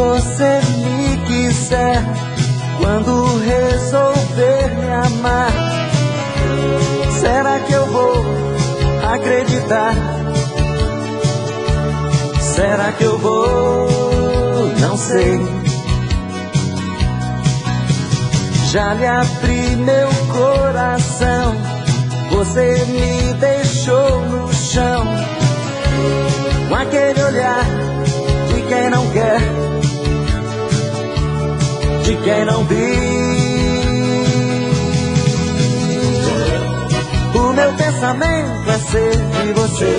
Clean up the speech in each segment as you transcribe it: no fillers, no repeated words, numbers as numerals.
você me quiser, quando resolver me amar, será que eu vou acreditar? Será que eu vou? Não sei. Já lhe abri meu coração, você me deixou no chão, com aquele olhar de quem não quer, de quem não viu. O meu pensamento é ser de você,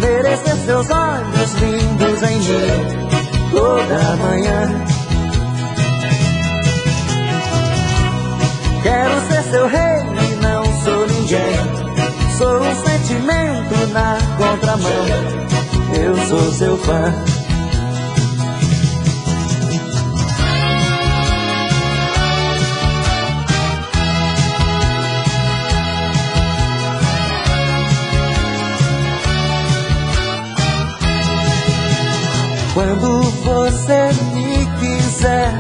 merecer seus olhos lindos em mim toda manhã. Quero ser seu rei e não sou ninguém, sou um sentimento na contramão, eu sou seu fã. Quando você me quiser,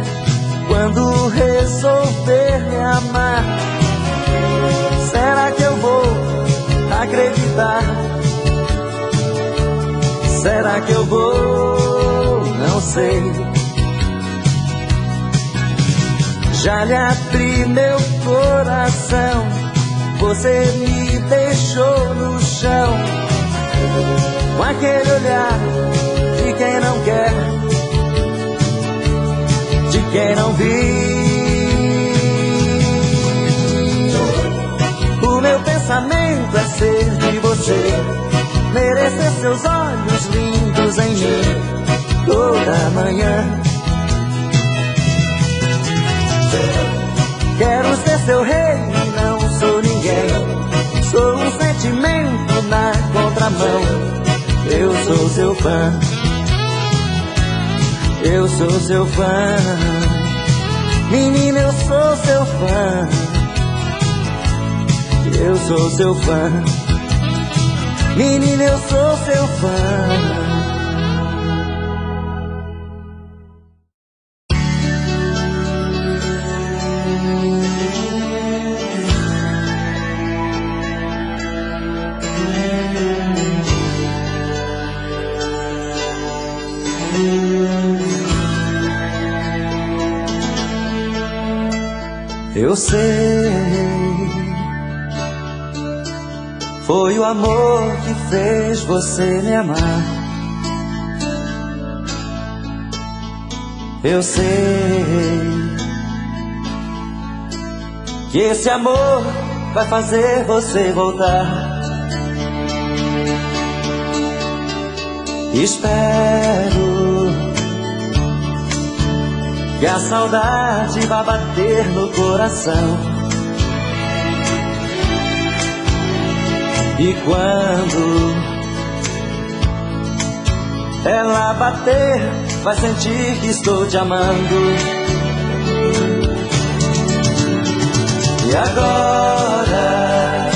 quando resolver me amar, será que eu vou acreditar? Será que eu vou? Não sei. Já lhe abri meu coração, você me deixou no chão, com aquele olhar de quem não quer, de quem não viu. O meu pensamento é ser de você, merecer seus olhos lindos em mim toda manhã. Quero ser seu rei e não sou ninguém, sou um sentimento na contramão, eu sou seu fã. Eu sou seu fã, menina, eu sou seu fã. Eu sou seu fã, menina, eu sou seu fã. Eu sei, foi o amor que fez você me amar. Eu sei que esse amor vai fazer você voltar. Espero que a saudade vá bater no coração, e quando ela bater, vai sentir que estou te amando. E agora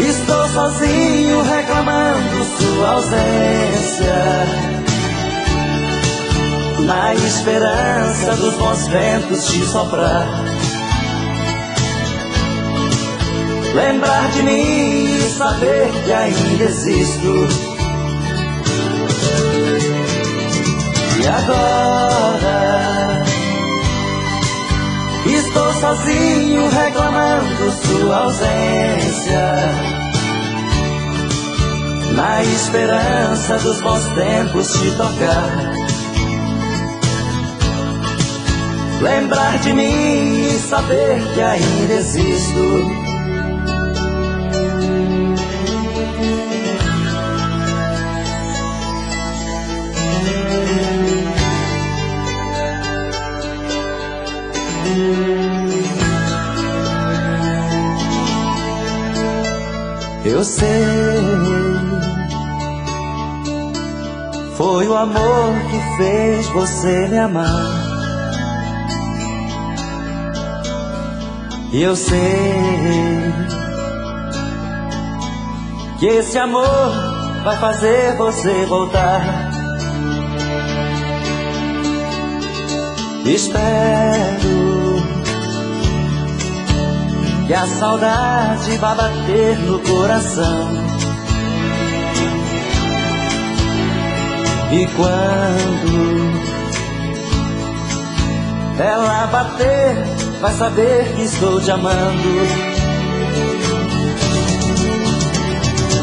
estou sozinho reclamando sua ausência, na esperança dos bons ventos te soprar, lembrar de mim e saber que ainda existo. E agora estou sozinho reclamando sua ausência, na esperança dos bons tempos te tocar, lembrar de mim e saber que ainda existo. Eu sei, foi o amor que fez você me amar. E eu sei que esse amor vai fazer você voltar. Espero que a saudade vá bater no coração, e quando ela bater, vai saber que estou te amando.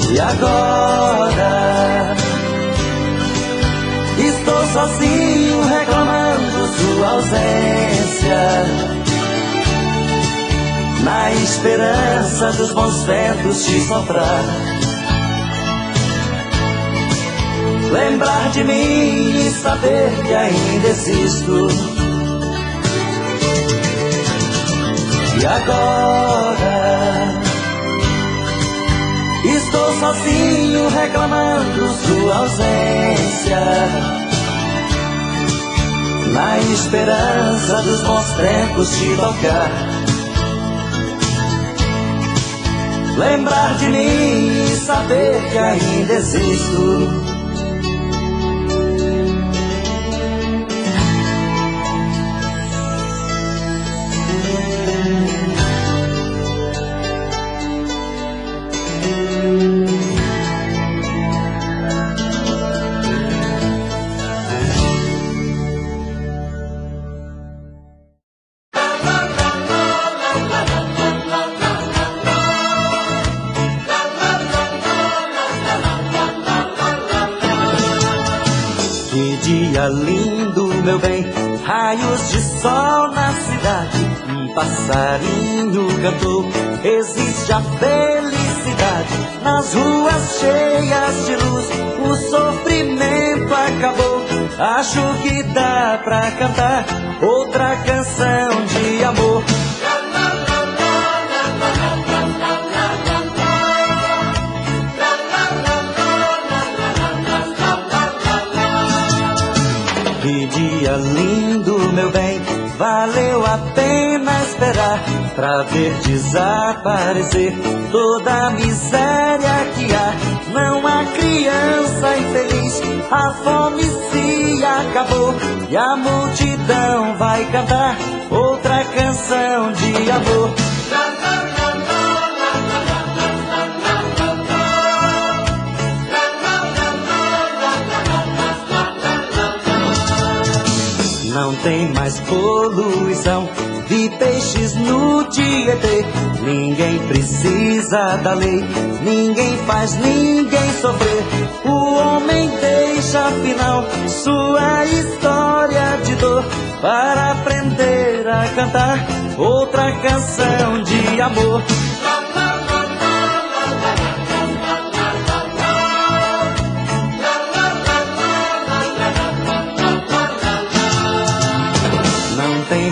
E agora estou sozinho reclamando sua ausência, na esperança dos bons ventos te soprar, lembrar de mim e saber que ainda existo. E agora estou sozinho reclamando sua ausência, na esperança dos bons tempos te tocar, lembrar de mim e saber que ainda existo. Que dia lindo, meu bem, raios de sol na cidade, um passarinho cantou, existe a felicidade, nas ruas cheias de luz, o sofrimento acabou, acho que dá pra cantar outra canção de amor. Que dia lindo, meu bem, valeu a pena esperar pra ver desaparecer toda a miséria que há. Não há criança infeliz, a fome se acabou e a multidão vai cantar outra canção de amor. Não tem mais poluição de peixes no Tietê, ninguém precisa da lei, ninguém faz ninguém sofrer. O homem deixa afinal sua história de dor para aprender a cantar outra canção de amor.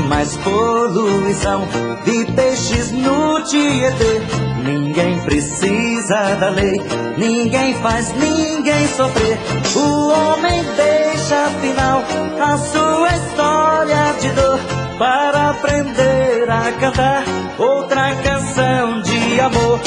Mais poluição de peixes no Tietê, ninguém precisa da lei, ninguém faz ninguém sofrer. O homem deixa afinal a sua história de dor para aprender a cantar outra canção de amor.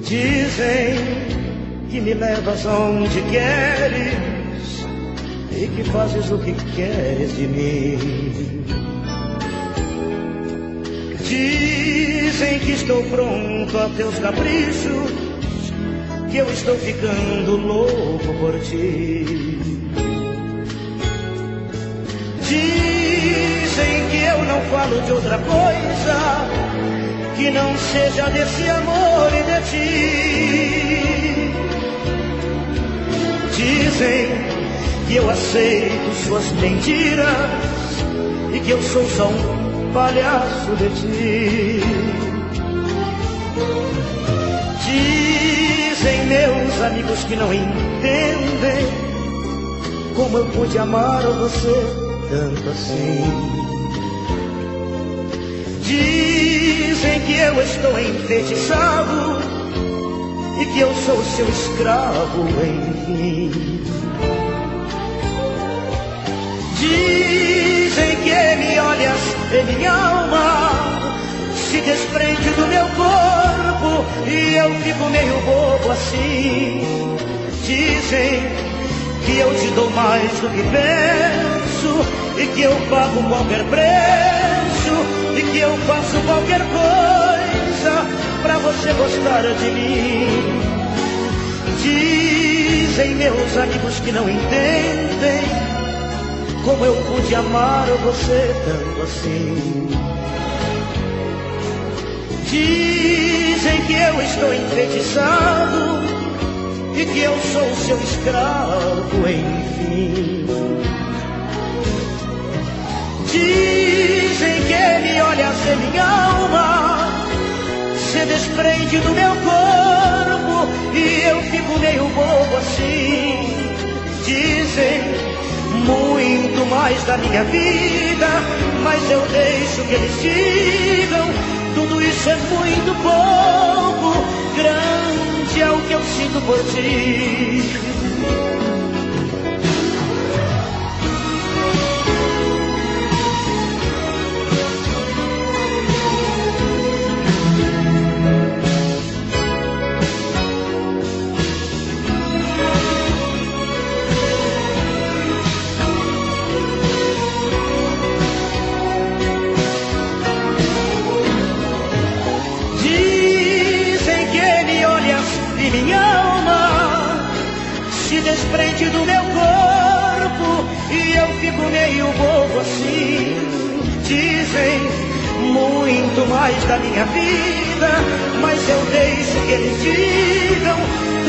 Dizem que me levas onde queres e que fazes o que queres de mim. Dizem que estou pronto a teus caprichos, que eu estou ficando louco por ti. Dizem que eu não falo de outra coisa que não seja desse amor e de ti. Dizem que eu aceito suas mentiras e que eu sou só um palhaço de ti. Dizem meus amigos que não entendem como eu pude amar você tanto assim. Dizem que eu estou enfeitiçado e que eu sou seu escravo, enfim. Dizem que me olhas e minha alma se desprende do meu corpo e eu fico meio bobo assim. Dizem que eu te dou mais do que penso e que eu pago qualquer preço e que eu faço qualquer coisa pra você gostar de mim. Dizem meus amigos que não entendem como eu pude amar você tanto assim. Dizem que eu estou enfeitiçado e que eu sou seu escravo, enfim. Dizem que me olhas e minha alma se desprende do meu corpo e eu fico meio bobo assim. Dizem muito mais da minha vida, mas eu deixo que eles digam. Tudo isso é muito pouco, grande é o que eu sinto por ti. Minha alma se desprende do meu corpo e eu fico meio bobo assim. Dizem muito mais da minha vida, mas eu deixo que eles digam.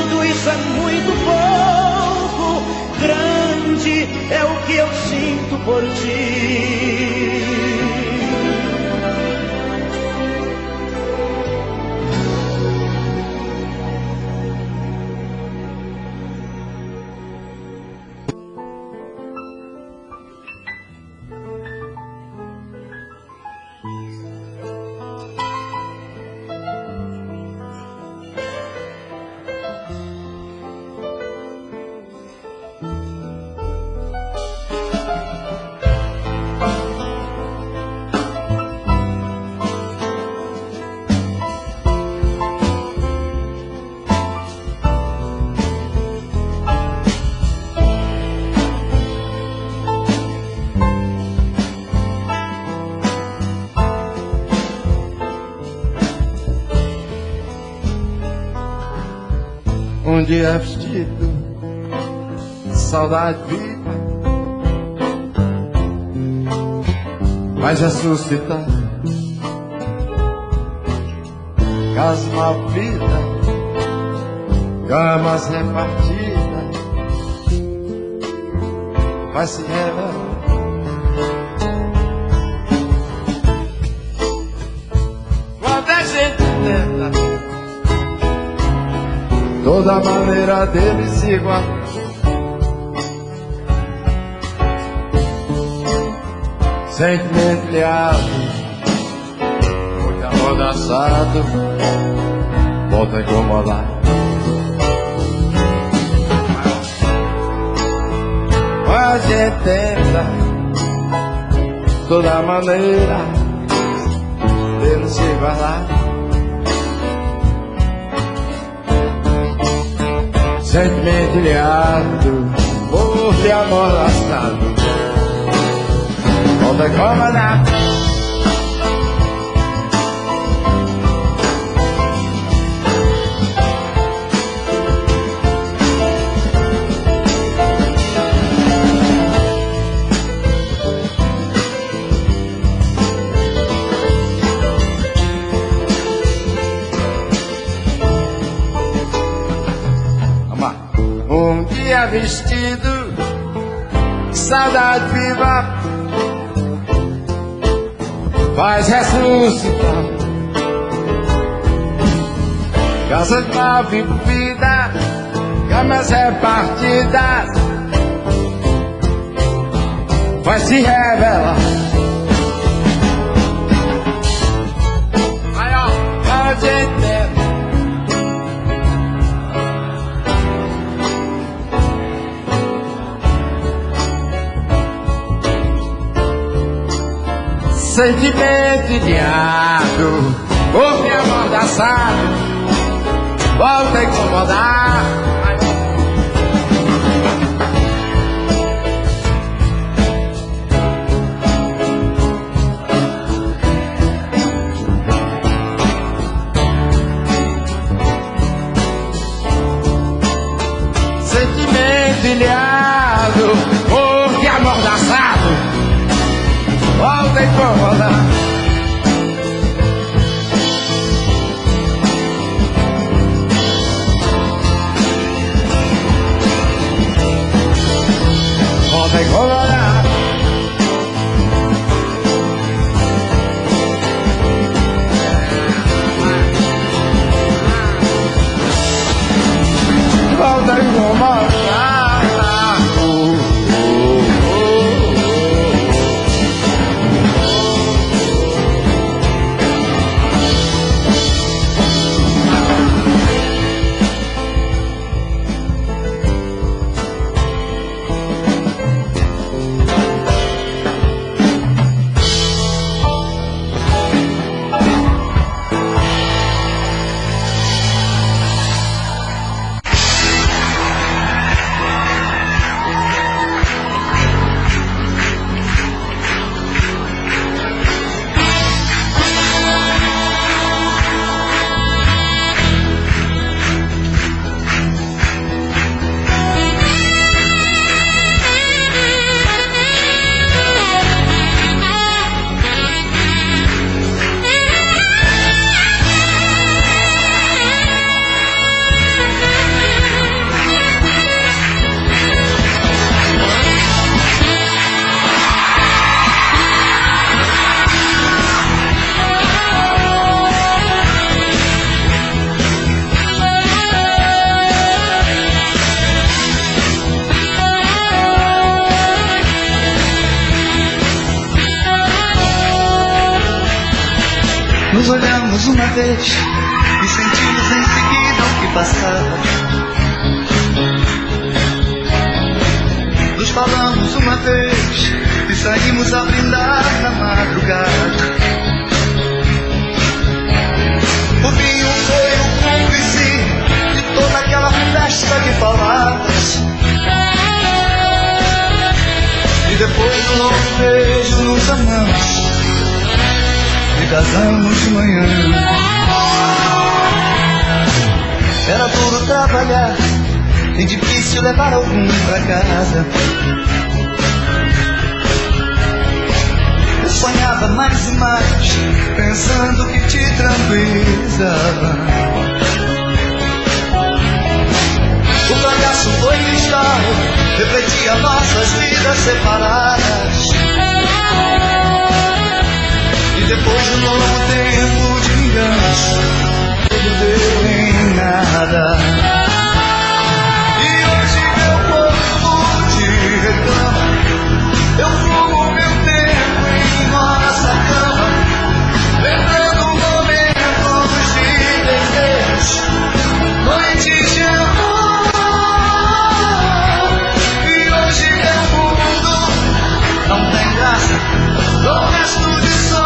Tudo isso é muito pouco, grande é o que eu sinto por ti. Um dia vestido de saudade viva, mas ressuscitar casa mal vida, camas repartidas, vai se revelar. Quando a gente tenta toda maneira dele se igualar, sentimento liado, muito amordaçado, volta a incomodar. A gente tenta toda maneira dele se igualar, sentimento ilhado, morto e amordaçado, volta a incomodar. Um dia vestido de saudade viva, faz ressuscitar casas mal vividas, camas repartidas, vai se revelar. Aí ó, pode ter. Sentimento ilhado, ouve amordaçado, volta a incomodar. Sentimento ilhado, ouve amordaçado, volta a incomodar. Volta a incomodar. Volta a incomodar. Nos olhamos uma vez e sentimos em seguida o que passava. Nos falamos uma vez e saímos a brindar na madrugada. O vinho foi o cúmplice de toda aquela festa de palavras. E depois de um longo beijo nos amamos e casamos de manhã. Era duro trabalhar e difícil levar algum pra casa. Eu sonhava mais e mais, pensando que te tranquilizava. O cangaço foi cristal, refletia nossas vidas separadas. E depois de um longo tempo de enganos, tudo deu em nada. E hoje meu corpo te reclama. Eu fumo meu tempo em nossa cama, lembrando momentos de desejo, noites de amor. E hoje meu mundo não tem graça, o resto de sol.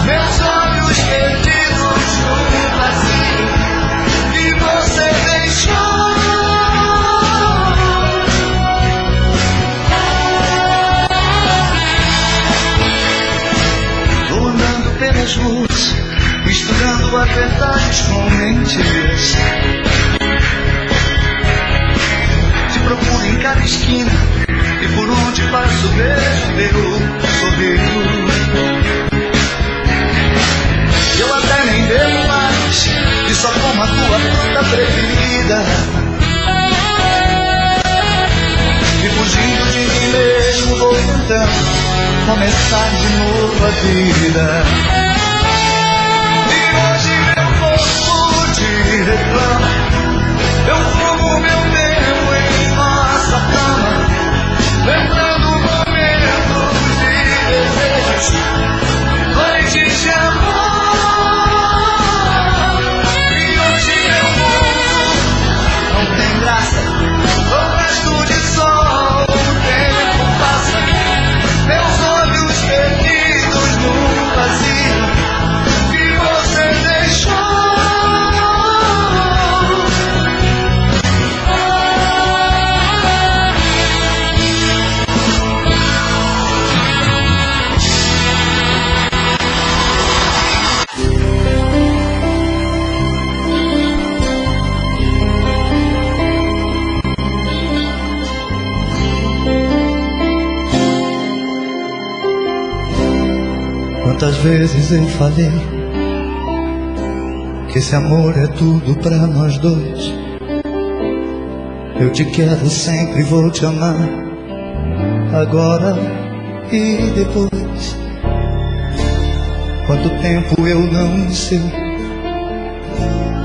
Meus olhos perdidos no vazio que você deixou. Vou andando pelas ruas, misturando as verdades com mentiras. Te procuro em cada esquina e por onde passo vejo teu sorriso. Eu até nem bebo mais e só como a tua fruta preferida. E fugindo de mim mesmo vou tentando começar de novo a vida. E hoje meu corpo te reclama. Eu fumo meu tempo em nossa cama, Quantas vezes eu falei que esse amor é tudo pra nós dois. Eu te quero sempre, vou te amar, agora e depois. Quanto tempo eu não sei,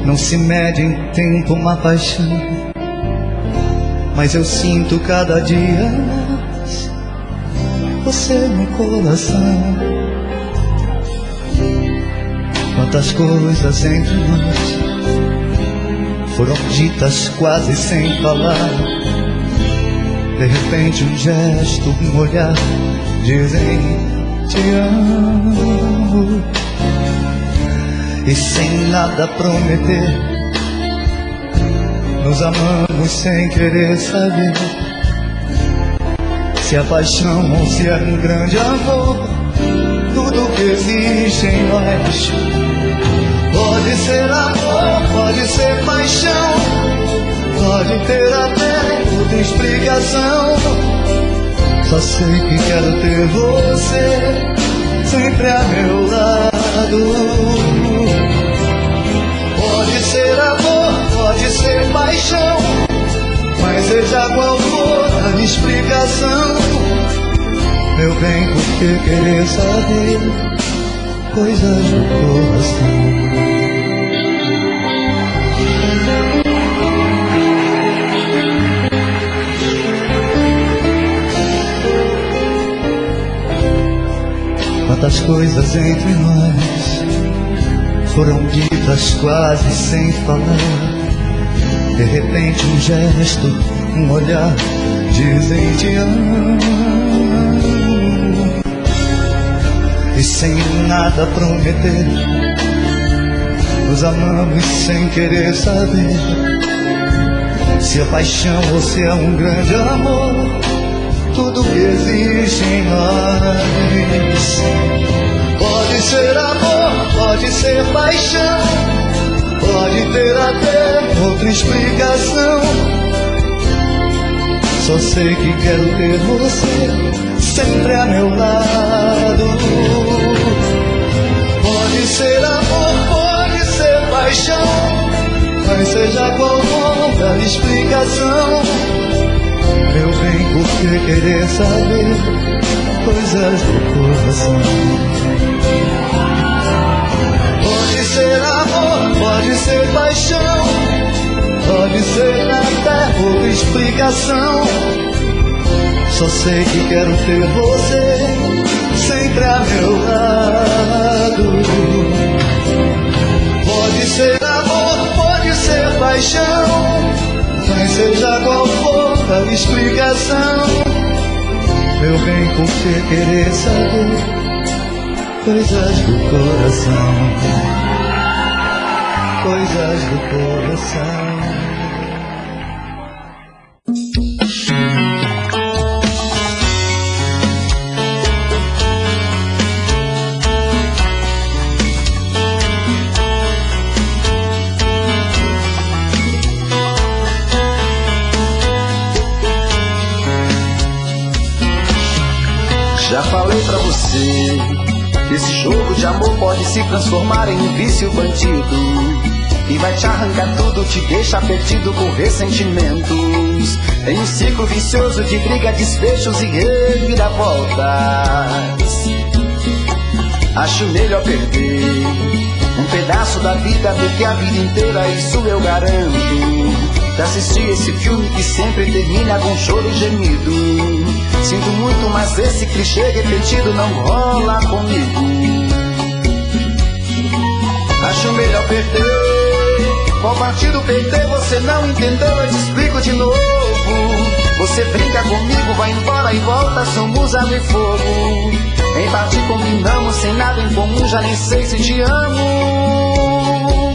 não se mede em tempo uma paixão, mas eu sinto cada dia mais você no coração. Quantas coisas entre nós foram ditas quase sem falar. De repente um gesto, um olhar, dizem te amo. E sem nada prometer, nos amamos sem querer saber se é paixão ou se é um grande amor. Tudo que existe em nós pode ser amor, pode ser paixão, pode ter até outra explicação. Só sei que quero ter você sempre a meu lado. Pode ser amor, pode ser paixão, mas seja qual for a explicação, meu bem, por que querer saber coisas do coração? Quantas coisas entre nós foram ditas quase sem falar. De repente um gesto, um olhar, dizem te amo. E sem nada prometer, nos amamos sem querer saber se é paixão ou se é um grande amor. Tudo que existe em nós pode ser amor, pode ser paixão, pode ter até outra explicação. Só sei que quero ter você sempre a meu lado. Pode ser amor, pode ser paixão, mas seja qual for a explicação, meu bem, por que querer saber coisas do coração? Pode ser amor, pode ser paixão, pode ser até outra explicação. Só sei que quero ter você sempre a meu lado. Pode ser amor, pode ser paixão, mas seja qual for a explicação, meu bem, por que querer saber coisas do coração? Coisas do coração. Já falei pra você, esse jogo de amor pode se transformar em um vício bandido, e vai te arrancar tudo, te deixa perdido com ressentimentos, em um ciclo vicioso de briga, desfechos e reviravoltas. Acho melhor perder um pedaço da vida do que a vida inteira, isso eu garanto. De assistir esse filme que sempre termina com choro e gemido. Sinto muito, mas esse clichê repetido não rola comigo. Acho melhor perder. Qual partido perder você não entendeu, eu te explico de novo. Você brinca comigo, vai embora e volta, somos água e fogo. Em partir combinamos, sem nada em comum, já nem sei se te amo.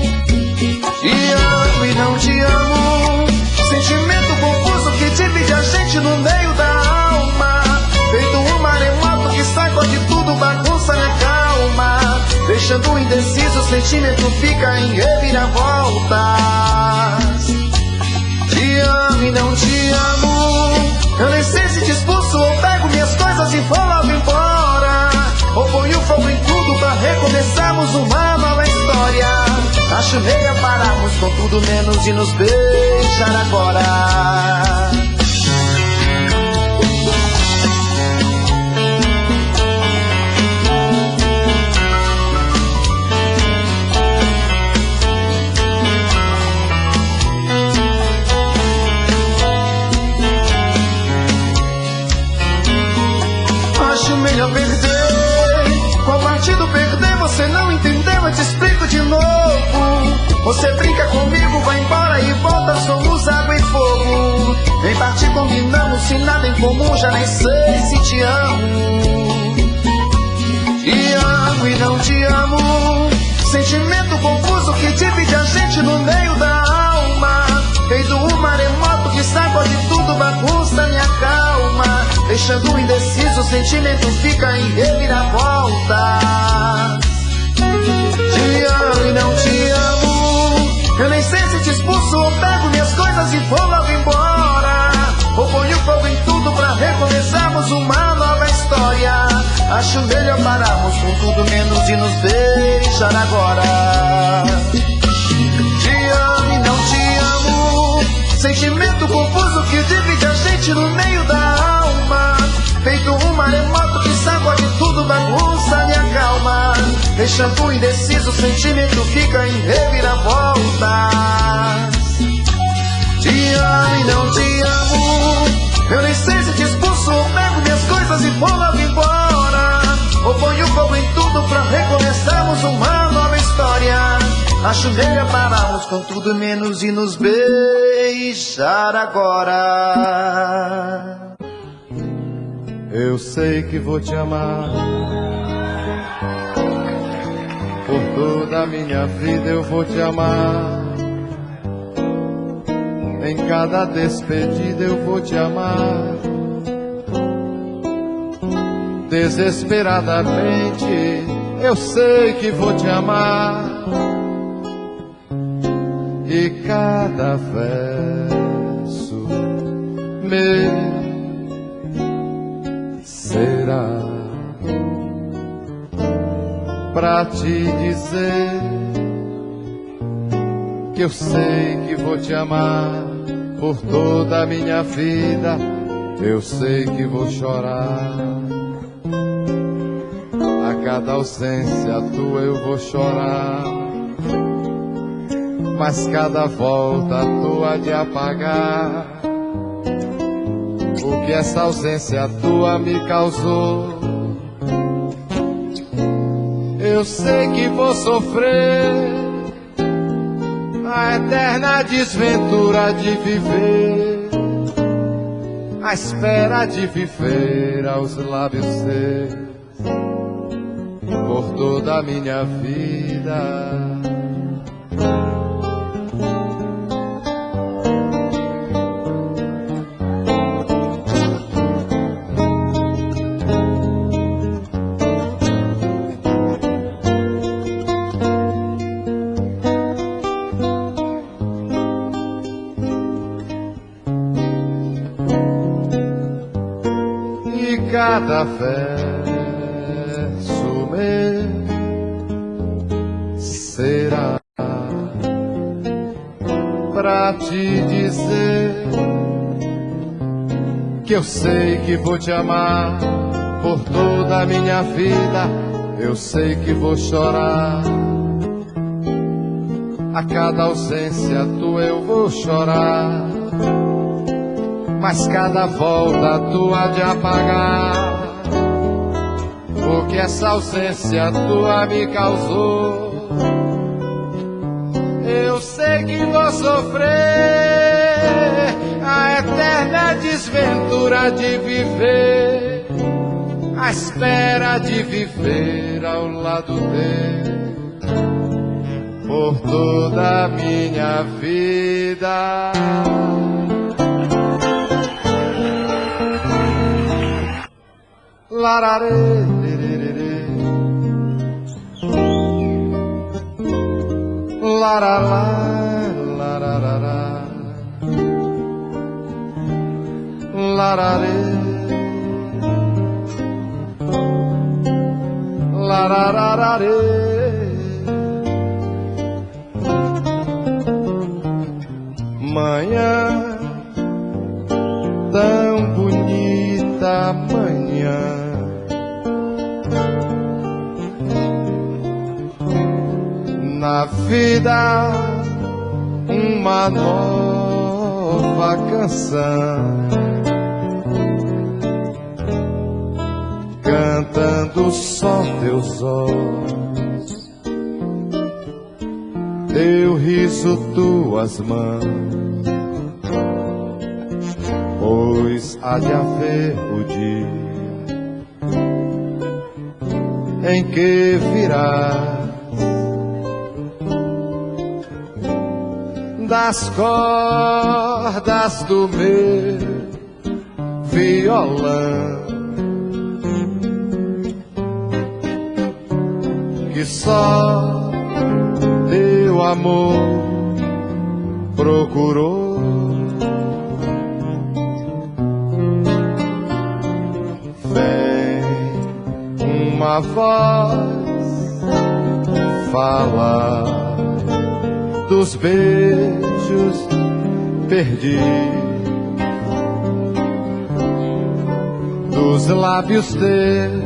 Te amo e não te amo. Sentimento confuso que divide a gente no meio da alma. Feito um maremoto que sacode tudo, bagunça minha calma. Deixando indeciso, o sentimento fica em reviravoltas. Te amo e não te amo. Eu nem sei se te expulso ou pego minhas coisas e vou logo embora, ou ponho fogo em tudo Acho meio pararmos com tudo menos de nos beijar agora. Acho melhor perder. Qual partido perder? Você não entendeu, eu te explico de novo. Você brinca comigo, vai embora e volta, somos água e fogo. Vem partir, combinamos, se nada em comum, já nem sei se te amo. Te amo e não te amo. Sentimento confuso que divide a gente no meio da alma. Feito um maremoto que sacode tudo, bagunça minha calma. Deixando indeciso, o sentimento fica em reviravolta. Te amo e não te amo. Eu nem sei se te expulso ou pego minhas coisas e vou logo embora. Ou ponho fogo em tudo pra recomeçarmos uma nova história. Acho melhor pararmos com tudo menos de nos beijar agora. Te amo e não te amo. Sentimento confuso que divide a gente no meio da alma. Feito um maremoto que sacode tudo, bagunça minha calma. Deixando indeciso, o sentimento fica em reviravoltas. Te amo e não te amo. Eu nem sei se te expulso ou pego minhas coisas e vou logo embora. Ou ponho fogo em tudo pra recomeçarmos uma nova história. Acho melhor pararmos com tudo menos e nos beijar agora. Eu sei que vou te amar. Por toda a minha vida eu vou te amar. Em cada despedida eu vou te amar. Desesperadamente eu sei que vou te amar. E cada verso meu será pra te dizer que eu sei que vou te amar por toda a minha vida. Eu sei que vou chorar. A cada ausência tua eu vou chorar. Mas cada volta tua de apagar o que essa ausência tua me causou. Eu sei que vou sofrer a eterna desventura de viver, a espera de viver aos lábios seus por toda a minha vida. Cada verso meu será pra te dizer que eu sei que vou te amar por toda a minha vida. Eu sei que vou chorar. A cada ausência tua eu vou chorar. Mas cada volta tua de apagar o que essa ausência tua me causou. Eu sei que vou sofrer a eterna desventura de viver, a espera de viver ao lado dele por toda a minha vida. Lararê, lererê, larará, larará, lararê, lararararê, da manhã. Na vida, uma nova canção, cantando só teus olhos, teu riso, tuas mãos. Pois há de haver o dia em que virás das cordas do meu violão, que só teu amor procurou. Vem uma voz falar dos beijos perdidos, dos lábios teus.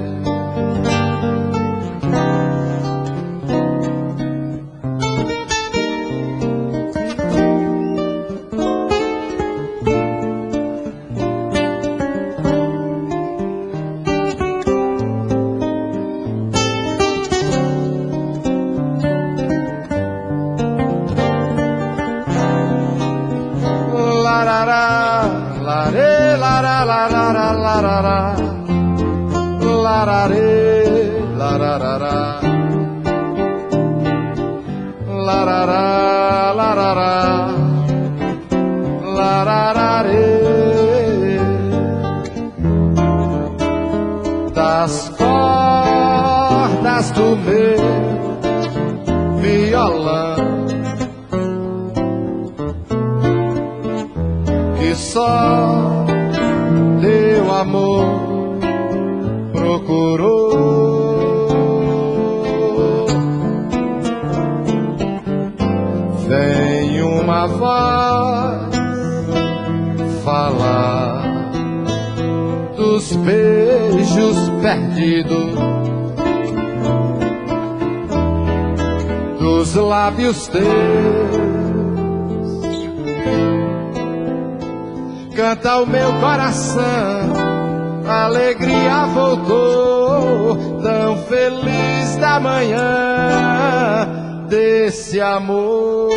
Das cordas do meu violão, que só teu amor procurou. Vem uma voz falar dos beijos perdidos, dos lábios teus. Canta o meu coração, a alegria voltou, tão feliz da manhã desse amor.